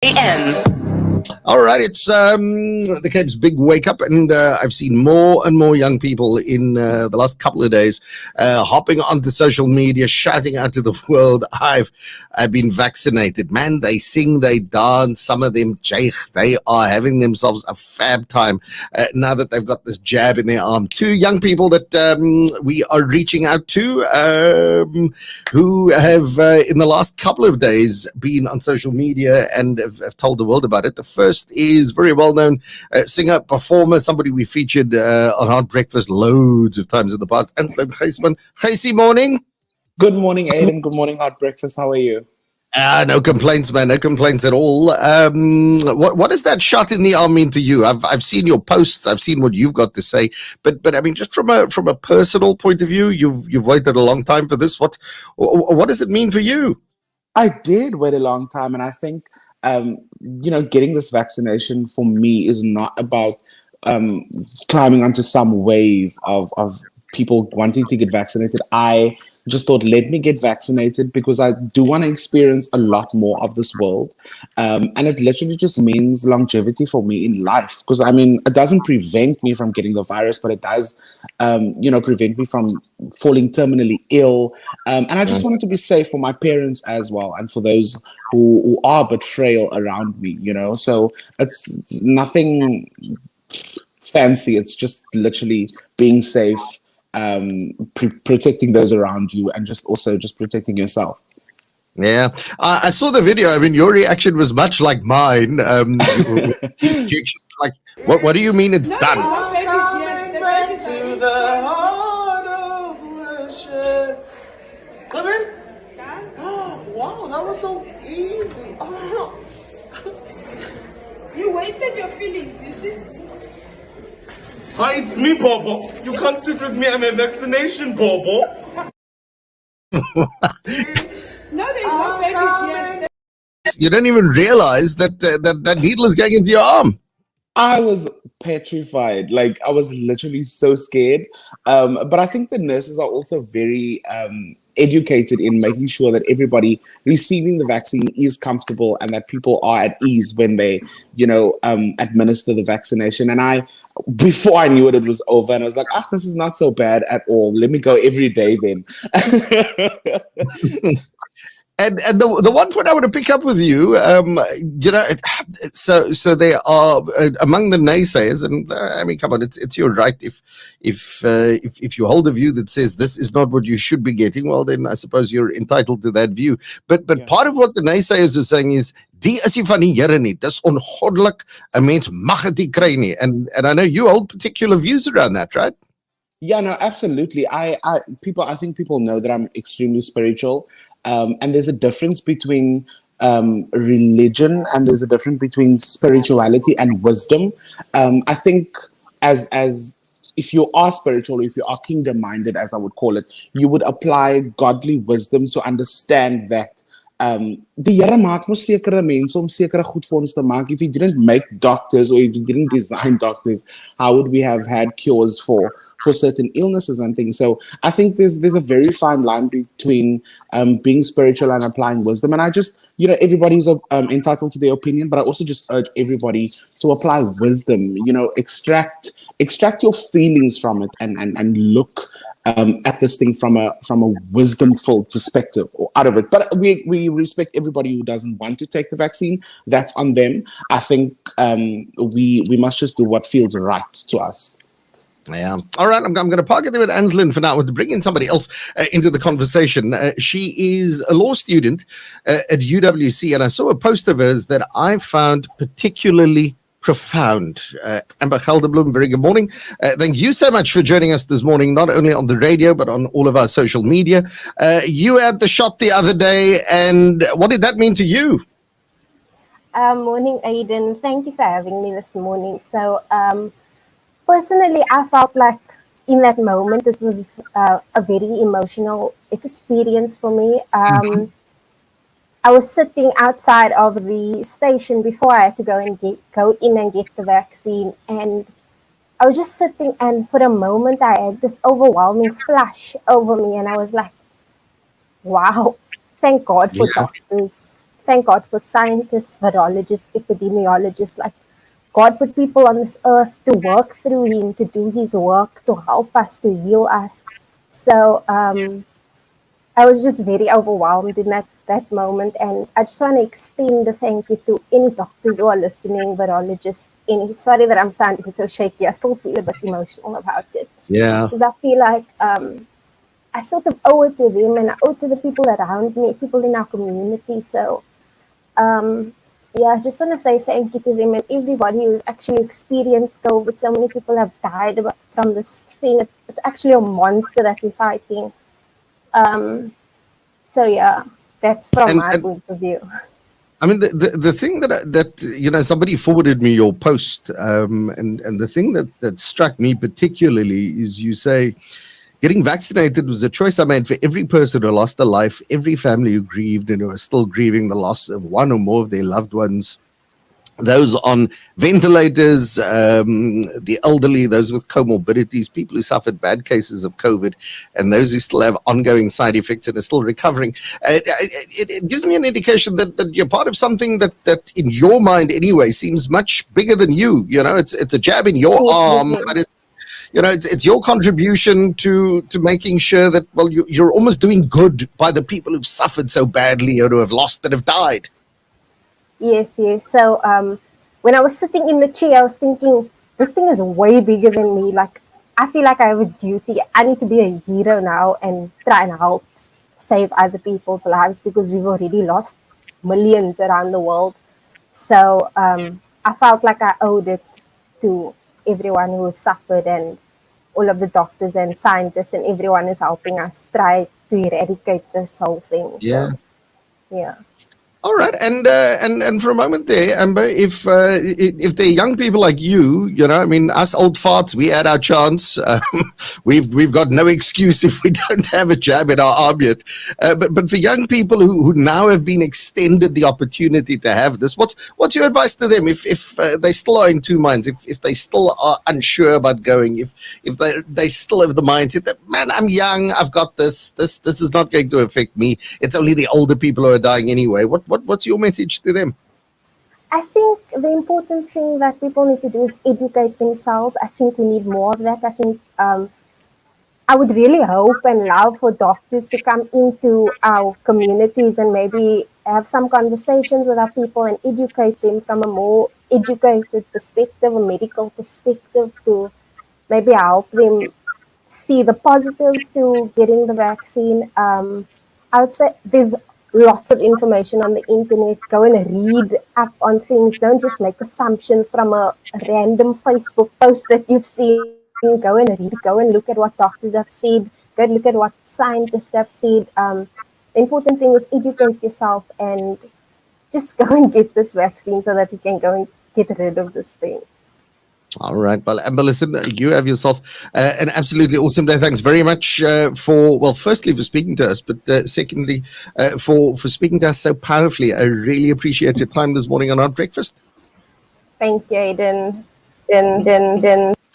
AM. All right, it's the Cape's big wake up, and I've seen more and more young people in the last couple of days hopping onto social media, shouting out to the world, I've been vaccinated. Man, they sing, they dance, some of them, they are having themselves a fab time now that they've got this jab in their arm. Two young people that we are reaching out to who have, in the last couple of days, been on social media and have told the world about it. The first is very well-known singer, performer, somebody we featured on Hard Breakfast loads of times in the past, Anslin Guysman. Casey, morning. Good morning, Aiden. Good morning, Hard Breakfast. How are you? No complaints, man. No complaints at all. What does that shot in the arm mean to you? I've seen your posts. I've seen what you've got to say. But I mean, just from a personal point of view, you've waited a long time for this. What does it mean for you? I did wait a long time, and I think getting this vaccination for me is not about climbing onto some wave of people wanting to get vaccinated. I just thought, let me get vaccinated because I do want to experience a lot more of this world. And it literally just means longevity for me in life. Because, I mean, it doesn't prevent me from getting the virus, but it does, prevent me from falling terminally ill. And I just wanted to be safe for my parents as well and for those who are but frail around me, So it's nothing fancy. It's just literally being safe, protecting those around you, and just protecting yourself. Yeah, I saw the video. I mean, your reaction was much like mine. Like, what do you mean it's done? To the heart of worship. Come in. Oh, wow, that was so easy. Oh. You wasted your feelings, you see? Hi, it's me, Bobo. You can't sit with me. I'm a vaccination, Bobo. No, there's no babies yet. You don't even realize that needle is going into your arm. I was petrified. Like, I was literally so scared. But I think the nurses are also very educated in making sure that everybody receiving the vaccine is comfortable and that people are at ease when they, administer the vaccination. And before I knew it was over, and I was like, this is not so bad at all. Let me go every day then. And the one point I want to pick up with you, so there are among the naysayers, and I mean, come on, it's your right. If you hold a view that says this is not what you should be getting, well, then I suppose you're entitled to that view. But part of what the naysayers are saying is, die is nie van die Here nie. Dis ongoddelik. 'n Mens mag dit nie kry nie. And I know you hold particular views around that, right? Yeah, no, absolutely. I think people know that I'm extremely spiritual. And there's a difference between religion and there's a difference between spirituality and wisdom. I think as if you are spiritual, if you are kingdom-minded, as I would call it, you would apply godly wisdom to understand that die Here maak mos sekere mense om sekere goed vir ons te maak. If he didn't make doctors or if he didn't design doctors, how would we have had cures for certain illnesses and things? So I think there's a very fine line between being spiritual and applying wisdom. And I just, everybody's entitled to their opinion, but I also just urge everybody to apply wisdom, extract your feelings from it and look at this thing from a wisdom-filled perspective or out of it. But we respect everybody who doesn't want to take the vaccine. That's on them. I think we must just do what feels right to us. Yeah. All right. I'm going to park it there with Anslin for now. To bring in somebody else into the conversation. She is a law student at UWC, and I saw a post of hers that I found particularly profound. Amber Gelderbloem, very good morning. Thank you so much for joining us this morning, not only on the radio, but on all of our social media. You had the shot the other day, and what did that mean to you? Morning, Aiden. Thank you for having me this morning. So, personally, I felt like in that moment, it was a very emotional experience for me. I was sitting outside of the station before I had to go in and get the vaccine. And I was just sitting, and for a moment, I had this overwhelming flash over me. And I was like, wow, thank God for doctors. thank God for scientists, virologists, epidemiologists. Like, God put people on this earth to work through him, to do his work, to help us, to heal us. So I was just very overwhelmed in that moment. And I just want to extend a thank you to any doctors who are listening, virologists, sorry that I'm sounding so shaky. I still feel a bit emotional about it. Yeah. Because I feel like I sort of owe it to them, and I owe it to the people around me, people in our community. So yeah, I just want to say thank you to them and everybody who's actually experienced COVID. So many people have died from this thing. It's actually a monster that we're fighting. So yeah, that's from my point of view. I mean, the thing that somebody forwarded me your post, and the thing that struck me particularly is you say, getting vaccinated was a choice I made for every person who lost a life, every family who grieved and who are still grieving the loss of one or more of their loved ones, those on ventilators, the elderly, those with comorbidities, people who suffered bad cases of COVID, and those who still have ongoing side effects and are still recovering. It gives me an indication that you're part of something that in your mind anyway seems much bigger than you. It's a jab in your arm, but it's your contribution to making sure that, well, you're almost doing good by the people who've suffered so badly or who have lost and have died. Yes. So when I was sitting in the chair, I was thinking, this thing is way bigger than me. Like, I feel like I have a duty. I need to be a hero now and try and help save other people's lives, because we've already lost millions around the world. So I felt like I owed it to everyone who has suffered, and all of the doctors and scientists and everyone who's helping us try to eradicate this whole thing. Yeah. So, yeah. All right, and for a moment there, Amber, if they're young people like you, I mean, us old farts, we had our chance. We've got no excuse if we don't have a jab in our arm yet. But for young people who now have been extended the opportunity to have this, what's your advice to them if they still are in two minds, if they still are unsure about going, if they still have the mindset that, man, I'm young, I've got this is not going to affect me. It's only the older people who are dying anyway. What's your message to them? I think the important thing that people need to do is educate themselves. I think we need more of that. I think I would really hope and love for doctors to come into our communities and maybe have some conversations with our people and educate them from a more educated perspective, a medical perspective, to maybe help them see the positives to getting the vaccine. I would say there's lots of information on the internet. Go and read up on things. Don't just make assumptions from a random Facebook post that you've seen. Go and read. Go and look at what doctors have said. Go and look at what scientists have said. The important thing is educate yourself and just go and get this vaccine so that you can go and get rid of this thing. All right. Well, Amber, listen, you have yourself an absolutely awesome day. Thanks very much firstly for speaking to us, but secondly, for speaking to us so powerfully. I really appreciate your time this morning on our breakfast. Thank you, Aiden.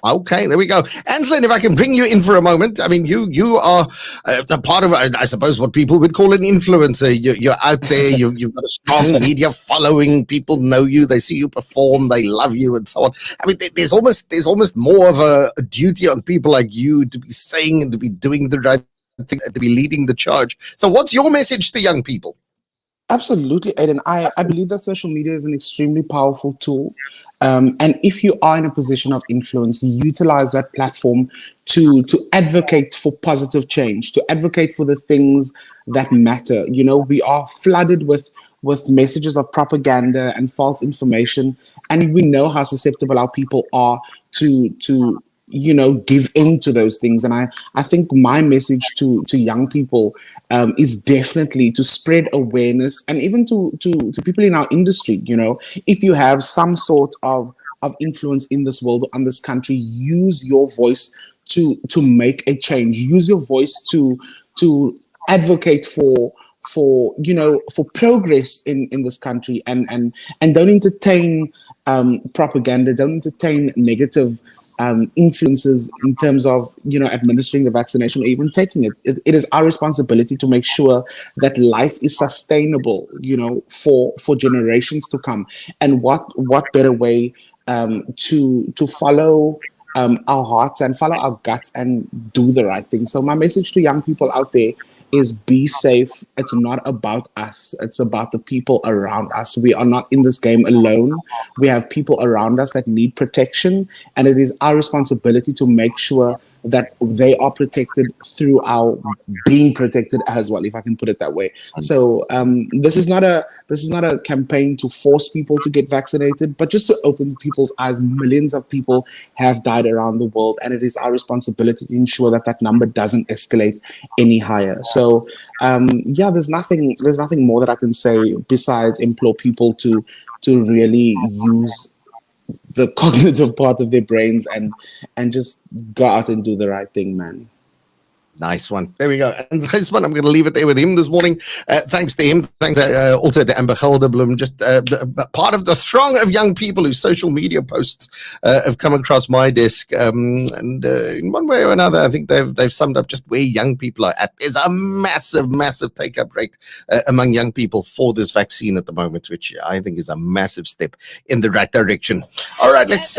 Okay, there we go. Anslin, if I can bring you in for a moment. I mean, you are a part of, I suppose, what people would call an influencer. You're out there. You've got a strong media following. People know you. They see you perform. They love you, and so on. I mean, there's almost more of a duty on people like you to be saying and to be doing the right thing, to be leading the charge. So, what's your message to young people? Absolutely, Aiden. I believe that social media is an extremely powerful tool. And if you are in a position of influence, utilize that platform to advocate for positive change, to advocate for the things that matter. We are flooded with messages of propaganda and false information, and we know how susceptible our people are to give in to those things. And I think my message to young people is definitely to spread awareness, and even to people in our industry. If you have some sort of influence in this world, on this country, use your voice to make a change. Use your voice to advocate for progress in this country, and don't entertain propaganda, don't entertain negative influences in terms of administering the vaccination or even taking it. It is our responsibility to make sure that life is sustainable, for generations to come. And what better way to follow our hearts and follow our guts and do the right thing. So my message to young people out there is be safe. It's not about us. It's about the people around us. We are not in this game alone. We have people around us that need protection, and it is our responsibility to make sure that they are protected through our being protected as well, if I can put it that way. So this is not a campaign to force people to get vaccinated, but just to open people's eyes. Millions of people have died around the world, and it is our responsibility to ensure that that number doesn't escalate any higher. So there's nothing more that I can say besides implore people to really use the cognitive part of their brains and just go out and do the right thing, man. Nice one. There we go. And Guysman, I'm going to leave it there with him this morning. Thanks to him. Thanks also to Amber Gelderbloem, just part of the throng of young people whose social media posts have come across my desk. And in one way or another, I think they've summed up just where young people are at. There's a massive, massive take-up rate among young people for this vaccine at the moment, which I think is a massive step in the right direction. All right, let's